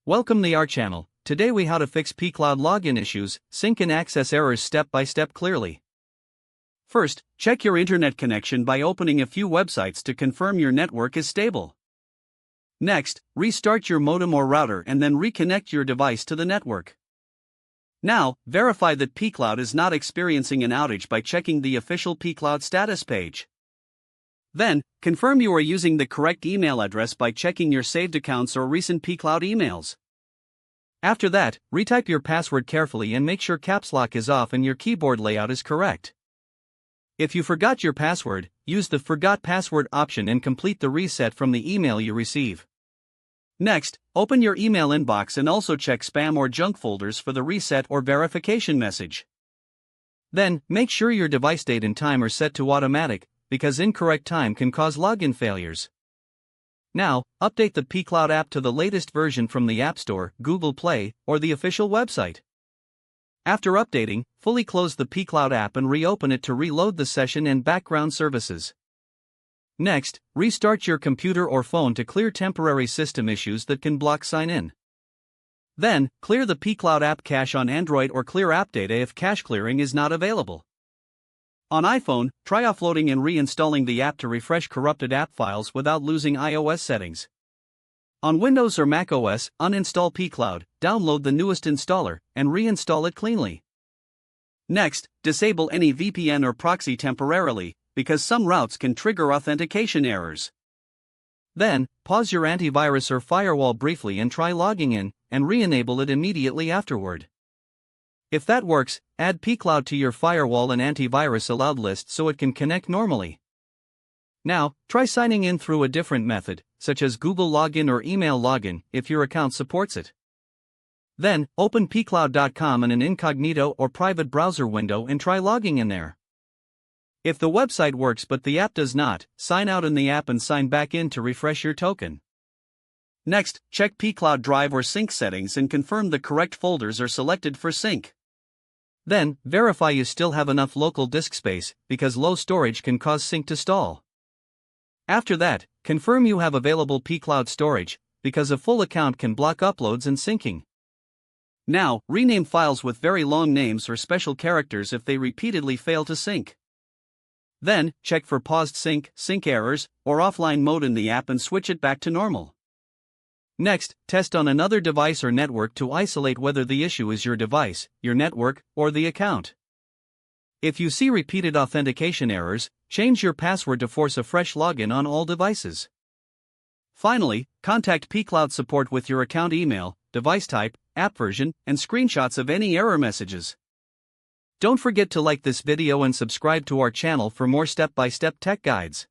Welcome to our channel. Today we how to fix pCloud login issues, sync and access errors step by step clearly. First, check your internet connection by opening a few websites to confirm your network is stable. Next, restart your modem or router and then reconnect your device to the network. Now, verify that pCloud is not experiencing an outage by checking the official pCloud status page. Then, confirm you are using the correct email address by checking your saved accounts or recent pCloud emails. After that, retype your password carefully and make sure caps lock is off and your keyboard layout is correct. If you forgot your password, use the Forgot Password option and complete the reset from the email you receive. Next, open your email inbox and also check spam or junk folders for the reset or verification message. Then, make sure your device date and time are set to automatic, because incorrect time can cause login failures. Now, update the pCloud app to the latest version from the App Store, Google Play, or the official website. After updating, fully close the pCloud app and reopen it to reload the session and background services. Next, restart your computer or phone to clear temporary system issues that can block sign-in. Then, clear the pCloud app cache on Android or clear app data if cache clearing is not available. On iPhone, try offloading and reinstalling the app to refresh corrupted app files without losing iOS settings. On Windows or Mac OS, uninstall pCloud, download the newest installer, and reinstall it cleanly. Next, disable any VPN or proxy temporarily, because some routes can trigger authentication errors. Then, pause your antivirus or firewall briefly and try logging in, and re-enable it immediately afterward. If that works, add pCloud to your firewall and antivirus allowed list so it can connect normally. Now, try signing in through a different method, such as Google Login or email login, if your account supports it. Then, open pCloud.com in an incognito or private browser window and try logging in there. If the website works but the app does not, sign out in the app and sign back in to refresh your token. Next, check pCloud Drive or sync settings and confirm the correct folders are selected for sync. Then, verify you still have enough local disk space, because low storage can cause sync to stall. After that, confirm you have available pCloud storage, because a full account can block uploads and syncing. Now, rename files with very long names or special characters if they repeatedly fail to sync. Then, check for paused sync errors, or offline mode in the app and switch it back to normal. Next, test on another device or network to isolate whether the issue is your device, your network, or the account. If you see repeated authentication errors, change your password to force a fresh login on all devices. Finally, contact pCloud support with your account email, device type, app version, and screenshots of any error messages. Don't forget to like this video and subscribe to our channel for more step-by-step tech guides.